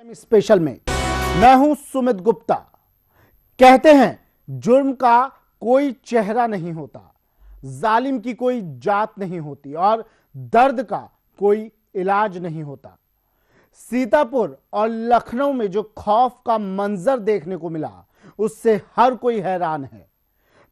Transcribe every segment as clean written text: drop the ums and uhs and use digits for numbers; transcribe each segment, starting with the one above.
Special में मैं हूं सुमित गुप्ता। कहते हैं जुर्म का कोई चेहरा नहीं होता, जालिम की कोई जात नहीं होती और दर्द का कोई इलाज नहीं होता। सीतापुर और लखनऊ में जो खौफ का मंजर देखने को मिला उससे हर कोई हैरान है।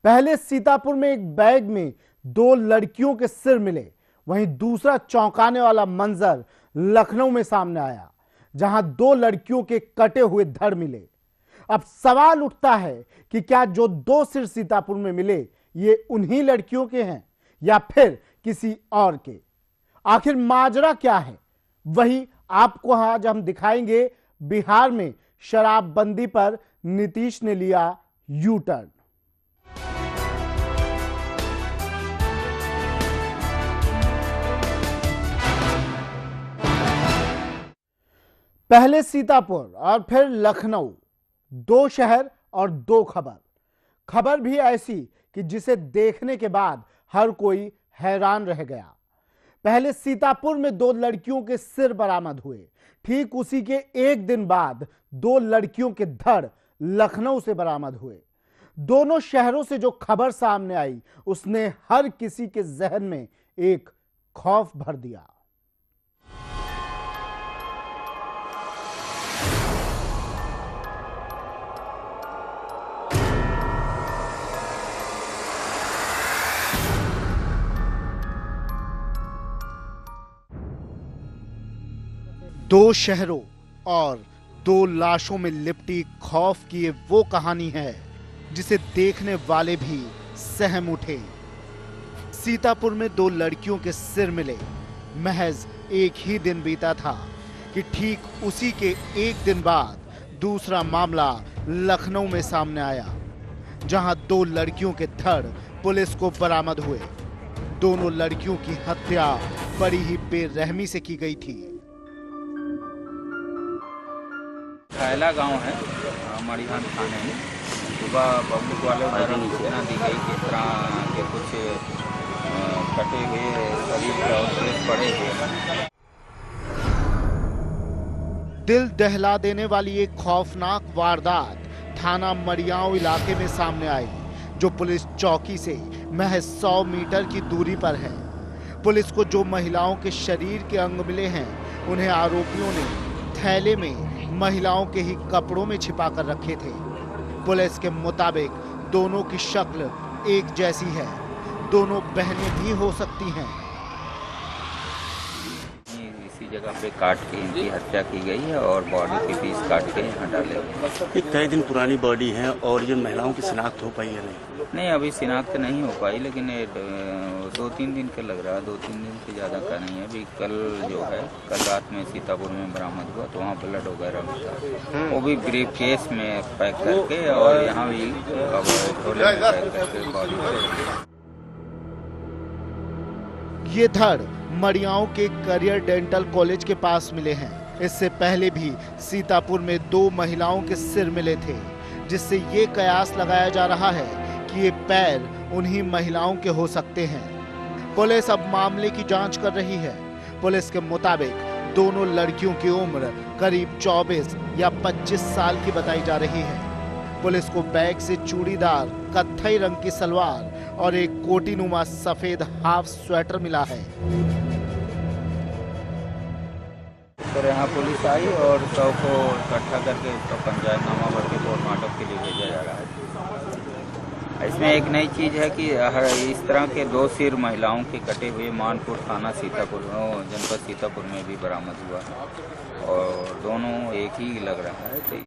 पहले सीतापुर में एक बैग में 2 लड़कियों के सिर मिले, वहीं दूसरा चौंकाने वाला मंजर लखनऊ में सामने आया जहां 2 लड़कियों के कटे हुए धड़ मिले। अब सवाल उठता है कि क्या जो 2 सिर सीतापुर में मिले ये उन्हीं लड़कियों के हैं या फिर किसी और के। आखिर माजरा क्या है, वही आपको आज हम दिखाएंगे। बिहार में शराबबंदी पर नीतीश ने लिया यू टर्न। पहले सीतापुर और फिर लखनऊ, 2 शहर और 2 खबर। खबर भी ऐसी कि जिसे देखने के बाद हर कोई हैरान रह गया। पहले सीतापुर में 2 लड़कियों के सिर बरामद हुए, ठीक उसी के एक दिन बाद 2 लड़कियों के धड़ लखनऊ से बरामद हुए। दोनों शहरों से जो खबर सामने आई उसने हर किसी के जहन में एक खौफ भर दिया। दो शहरों और 2 लाशों में लिपटी खौफ की ये वो कहानी है जिसे देखने वाले भी सहम उठे। सीतापुर में 2 लड़कियों के सिर मिले। महज एक ही दिन बीता था कि ठीक उसी के एक दिन बाद दूसरा मामला लखनऊ में सामने आया जहां 2 लड़कियों के धड़ पुलिस को बरामद हुए। दोनों लड़कियों की हत्या बड़ी ही बेरहमी से की गई थी। खैला गांव है मड़िहान थाने में। सुबह पब्लिक वालों द्वारा सूचना दी गई कि इस तरह के कुछ कटे हुए शरीर और केस पड़े हुए। दिल दहला देने वाली एक खौफनाक वारदात थाना मड़ियाओं इलाके में सामने आई जो पुलिस चौकी से महज 100 मीटर की दूरी पर है। पुलिस को जो महिलाओं के शरीर के अंग मिले हैं उन्हें आरोपियों ने थैले में महिलाओं के ही कपड़ों में छिपा कर रखे थे। पुलिस के मुताबिक दोनों की शक्ल एक जैसी है, दोनों बहनें भी हो सकती हैं। इसी जगह पे काट के इनकी हत्या की गई है और बॉडी के पीस काट के यहाँ डाले गए। कई दिन पुरानी बॉडी है और ये महिलाओं की शिनाख्त हो पाई है नहीं अभी शिनाख्त नहीं हो पाई, लेकिन 2-3 दिन का लग रहा है। 2-3 दिन से ज़्यादा का नहीं है। अभी कल जो है कल रात में सीतापुर में बरामद हुआ तो वहाँ ब्लड वगैरह भी था, वो भी ब्रीफ केस में पैक करके और यहाँ भी झोले में पैक करके बॉडी। ये धड़ मड़ियाओं के करियर डेंटल कॉलेज के पास मिले हैं। इससे पहले भी सीतापुर में 2 महिलाओं के सिर मिले थे, जिससे ये कयास लगाया जा रहा है कि ये पैर उन्हीं महिलाओं के हो सकते हैं। पुलिस अब मामले की जांच कर रही है। पुलिस के मुताबिक दोनों लड़कियों की उम्र करीब 24 या 25 साल की बताई जा रही है। पुलिस को बैग से चूड़ीदार कत्थई रंग की सलवार और एक कोटीनुमा सफेद हाफ स्वेटर मिला है। फिर यहाँ पुलिस आई और सब को इकट्ठा करके उसका पंचायतनामा भर के पोस्टमार्टम के लिए भेजा जा रहा है। इसमें एक नई चीज़ है कि हर इस तरह के 2 सिर महिलाओं के कटे हुए मानपुर थाना सीतापुर जनपद सीतापुर में भी बरामद हुआ है और दोनों एक ही लग रहा है।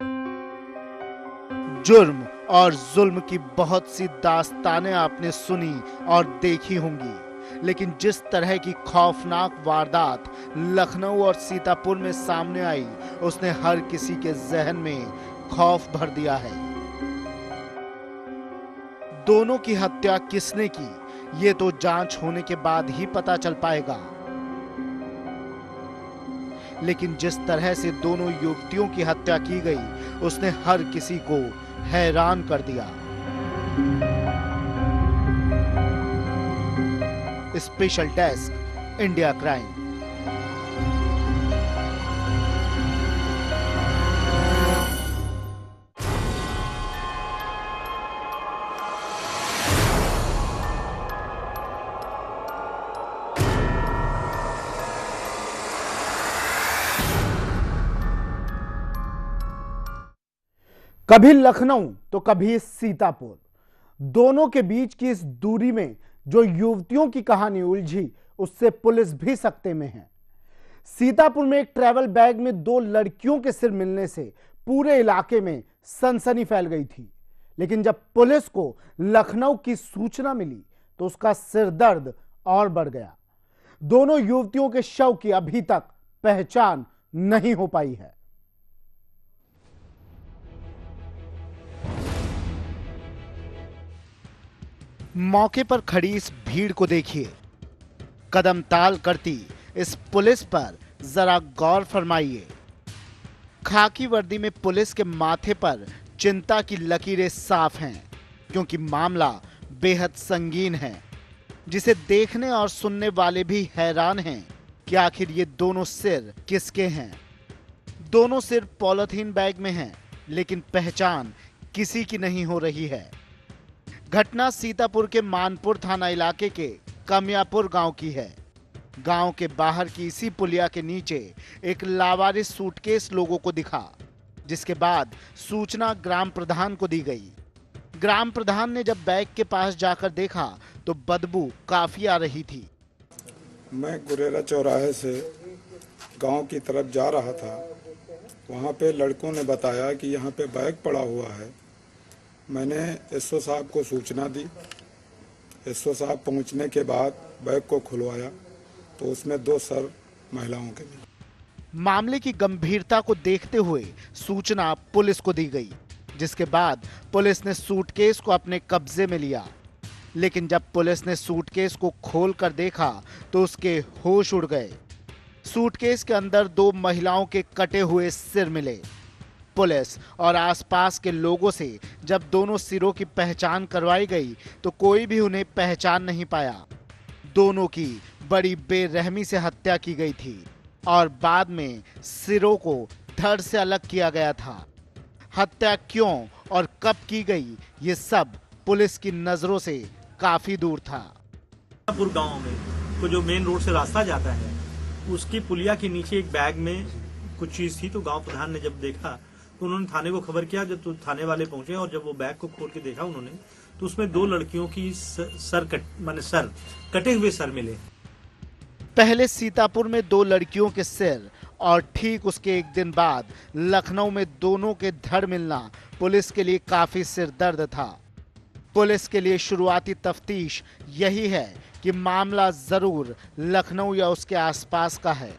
जुर्म और जुल्म की बहुत सी दास्तानें आपने सुनी और देखी होंगी, लेकिन जिस तरह की खौफनाक वारदात लखनऊ और सीतापुर में सामने आई उसने हर किसी के जहन में खौफ भर दिया है। दोनों की हत्या किसने की ये तो जांच होने के बाद ही पता चल पाएगा, लेकिन जिस तरह से दोनों युवतियों की हत्या की गई उसने हर किसी को हैरान कर दिया। Special desk, India crime. कभी लखनऊ तो कभी सीतापुर, दोनों के बीच की इस दूरी में जो युवतियों की कहानी उलझी, उससे पुलिस भी सकते में है। सीतापुर में एक ट्रैवल बैग में 2 लड़कियों के सिर मिलने से पूरे इलाके में सनसनी फैल गई थी, लेकिन जब पुलिस को लखनऊ की सूचना मिली तो उसका सिर दर्द और बढ़ गया। दोनों युवतियों के शव की अभी तक पहचान नहीं हो पाई है। मौके पर खड़ी इस भीड़ को देखिए। कदम ताल करती इस पुलिस पर जरा गौर फरमाइए। खाकी वर्दी में पुलिस के माथे पर चिंता की लकीरें साफ हैं, क्योंकि मामला बेहद संगीन है, जिसे देखने और सुनने वाले भी हैरान हैं कि आखिर ये दोनों सिर किसके हैं। दोनों सिर पॉलिथीन बैग में हैं, लेकिन पहचान किसी की नहीं हो रही है। घटना सीतापुर के मानपुर थाना इलाके के कमियापुर गांव की है। गांव के बाहर की इसी पुलिया के नीचे एक लावारिस सूटकेस लोगों को दिखा, जिसके बाद सूचना ग्राम प्रधान को दी गई। ग्राम प्रधान ने जब बैग के पास जाकर देखा तो बदबू काफी आ रही थी। मैं गुरेरा चौराहे से गांव की तरफ जा रहा था। वहां पे लड़कों ने बताया कि यहाँ पे बैग पड़ा हुआ है। मैंने एसओ साहब को सूचना दी। एसओ साहब पहुंचने के बाद बैग को खुलवाया तो उसमें 2 सर महिलाओं के मिले। मामले की गंभीरता को देखते हुए सूचना पुलिस को दी गई, जिसके बाद पुलिस ने सूटकेस को अपने कब्जे में लिया। लेकिन जब पुलिस ने सूटकेस को खोलकर देखा तो उसके होश उड़ गए। सूटकेस के अंदर 2 महिलाओं के कटे हुए सिर मिले। पुलिस और आसपास के लोगों से जब दोनों सिरों की पहचान करवाई गई तो कोई भी उन्हें पहचान नहीं पाया। दोनों की बड़ी बेरहमी से हत्या की गई थी और बाद में सिरों को धड़ से अलग किया गया था। हत्या क्यों और कब की गई, ये सब पुलिस की नजरों से काफी दूर था। सीतापुर गांव में तो जो मेन रोड से रास्ता जाता है, उसकी पुलिया के नीचे एक बैग में कुछ चीज थी। तो गांव प्रधान ने जब देखा तो उन्होंने थाने को खबर किया। जब तो थाने वाले पहुंचे और जब वो बैग को खोल के देखा उन्होंने, तो उसमें 2 लड़कियों की सर कटे हुए सर मिले। पहले सीतापुर में 2 लड़कियों के सिर और ठीक उसके एक दिन बाद लखनऊ में दोनों के धड़ मिलना पुलिस के लिए काफी सिरदर्द था। पुलिस के लिए शुरुआती तफ्तीश यही है कि मामला जरूर लखनऊ या उसके आसपास का है,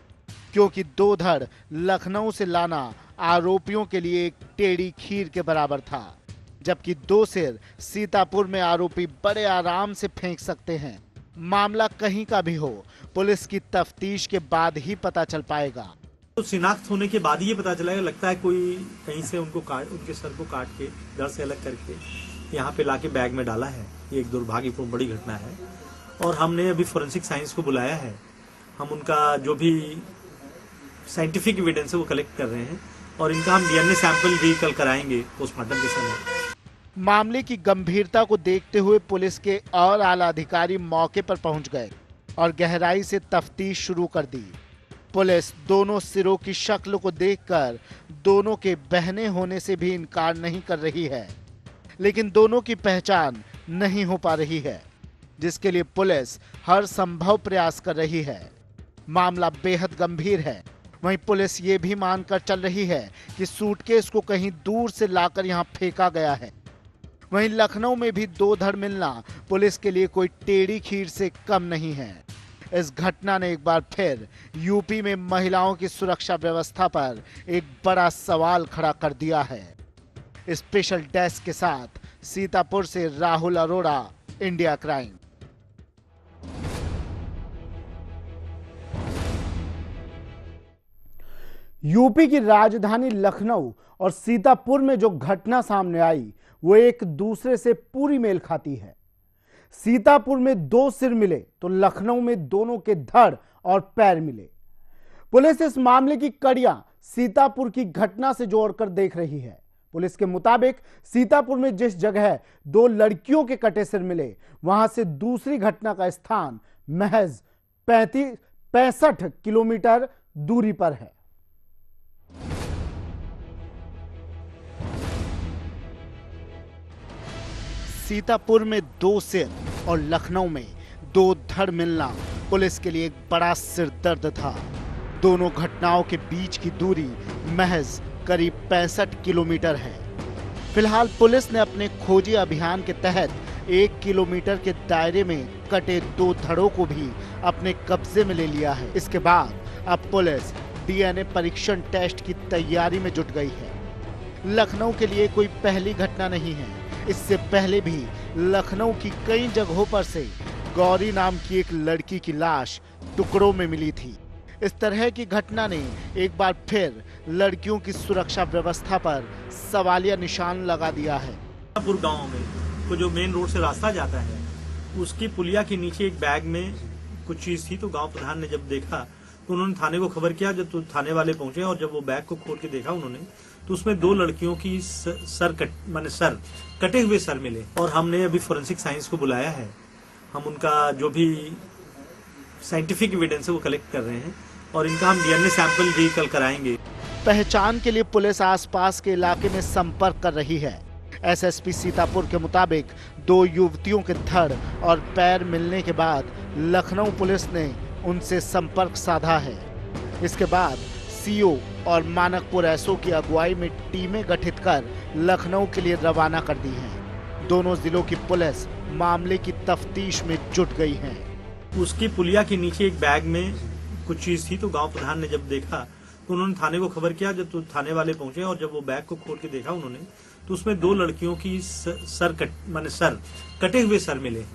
क्योंकि 2 धड़ लखनऊ से लाना आरोपियों के लिए एक टेढ़ी खीर के बराबर था, जबकि 2 सिर सीतापुर में आरोपी बड़े आराम से फेंक सकते हैं। मामला कहीं का भी हो, पुलिस की तफ्तीश के बाद ही पता चल पाएगा। तो शिनाख्त होने के बाद ही ये पता चलेगा। लगता है कोई कहीं से उनके सर को काट के धड़ से अलग करके यहाँ पे लाके बैग में डाला है। ये एक दुर्भाग्यपूर्ण बड़ी घटना है और हमने अभी फोरेंसिक साइंस को बुलाया है। हम उनका जो भी साइंटिफिक एविडेंस है वो कलेक्ट कर रहे हैं और इनका हम डीएनए सैंपल भी कल कराएंगे पोस्टमार्टम के समय। मामले की गंभीरता को देखते हुए पुलिस के और आला अधिकारी मौके पर पहुंच गए और गहराई से तफ्तीश शुरू कर दी। पुलिस दोनों सिरों की शक्ल को देखकर दोनों के बहने होने से भी इनकार नहीं कर रही है, लेकिन दोनों की पहचान नहीं हो पा रही है, जिसके लिए पुलिस हर संभव प्रयास कर रही है। मामला बेहद गंभीर है। वहीं पुलिस ये भी मानकर चल रही है कि सूटकेस को कहीं दूर से लाकर यहां फेंका गया है। वहीं लखनऊ में भी 2 धड़ मिलना पुलिस के लिए कोई टेढ़ी खीर से कम नहीं है। इस घटना ने एक बार फिर यूपी में महिलाओं की सुरक्षा व्यवस्था पर एक बड़ा सवाल खड़ा कर दिया है। स्पेशल डेस्क के साथ सीतापुर से Rahul Arora, India crime. UP की राजधानी लखनऊ और सीतापुर में जो घटना सामने आई वो एक दूसरे से पूरी मेल खाती है। सीतापुर में 2 सिर मिले तो लखनऊ में दोनों के धड़ और पैर मिले। पुलिस इस मामले की कड़ियां सीतापुर की घटना से जोड़कर देख रही है। पुलिस के मुताबिक सीतापुर में जिस जगह 2 लड़कियों के कटे सिर मिले, वहां से दूसरी घटना का स्थान महज 65 किलोमीटर दूरी पर है। सीतापुर में 2 सिर और लखनऊ में 2 धड़ मिलना पुलिस के लिए एक बड़ा सिरदर्द था। दोनों घटनाओं के बीच की दूरी महज करीब 65 किलोमीटर है। फिलहाल पुलिस ने अपने खोजी अभियान के तहत 1 किलोमीटर के दायरे में कटे 2 धड़ों को भी अपने कब्जे में ले लिया है। इसके बाद अब पुलिस डीएनए परीक्षण टेस्ट की तैयारी में जुट गई है। लखनऊ के लिए कोई पहली घटना नहीं है। इससे पहले भी लखनऊ की कई जगहों पर से गौरी नाम की एक लड़की की लाश टुकड़ों में मिली थी। इस तरह की घटना ने एक बार फिर लड़कियों की सुरक्षा व्यवस्था पर सवालिया निशान लगा दिया है। सीतापुर गांव में तो जो मेन रोड से रास्ता जाता है, उसकी पुलिया के नीचे एक बैग में कुछ चीज थी। तो गांव प्रधान ने जब देखा तो उन्होंने थाने को खबर किया। जब तो थाने वाले पहुंचे और जब वो बैग को खोल के देखा उन्होंने, तो उसमें 2 लड़कियों की सर कटे हुए सर मिले। और हमने अभी फोरेंसिक साइंस को बुलाया है। हम उनका जो भी साइंटिफिक एविडेंस है वो कलेक्ट कर रहे हैं और इनका हम डीएनए सैंपल भी कल कराएंगे। पहचान के लिए पुलिस आसपास के इलाके में संपर्क कर रही है। एसएसपी सीतापुर के मुताबिक 2 युवतियों के धड़ और पैर मिलने के बाद लखनऊ पुलिस ने उनसे संपर्क साधा है। इसके बाद सीओ और मानकपुर एसओ की अगुवाई में टीमें गठित कर लखनऊ के लिए रवाना कर दी हैं। दोनों जिलों की पुलिस मामले की तफ्तीश में जुट गई है। उसकी पुलिया के नीचे एक बैग में कुछ चीज थी। तो गांव प्रधान ने जब देखा तो उन्होंने थाने को खबर किया। जब तो थाने वाले पहुंचे और जब वो बैग को खोल के देखा उन्होंने, तो उसमें 2 लड़कियों की सर कटे हुए सर मिले।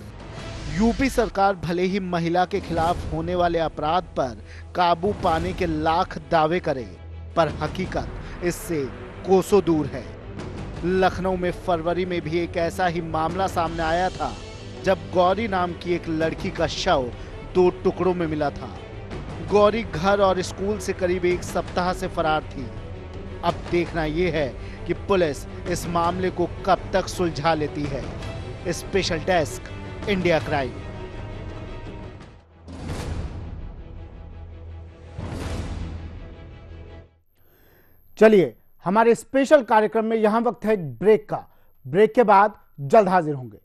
यूपी सरकार भले ही महिला के खिलाफ होने वाले अपराध पर काबू पाने के लाख दावे करे, पर हकीकत इससे कोसों दूर है। लखनऊ में फरवरी में भी एक ऐसा ही मामला सामने आया था, जब गौरी नाम की एक लड़की का शव 2 टुकड़ों में मिला था। गौरी घर और स्कूल से करीब 1 सप्ताह से फरार थी। अब देखना यह है कि पुलिस इस मामले को कब तक सुलझा लेती है। Special desk, India crime. चलिए, हमारे स्पेशल कार्यक्रम में यहां वक्त है एक ब्रेक का। ब्रेक के बाद जल्द हाजिर होंगे।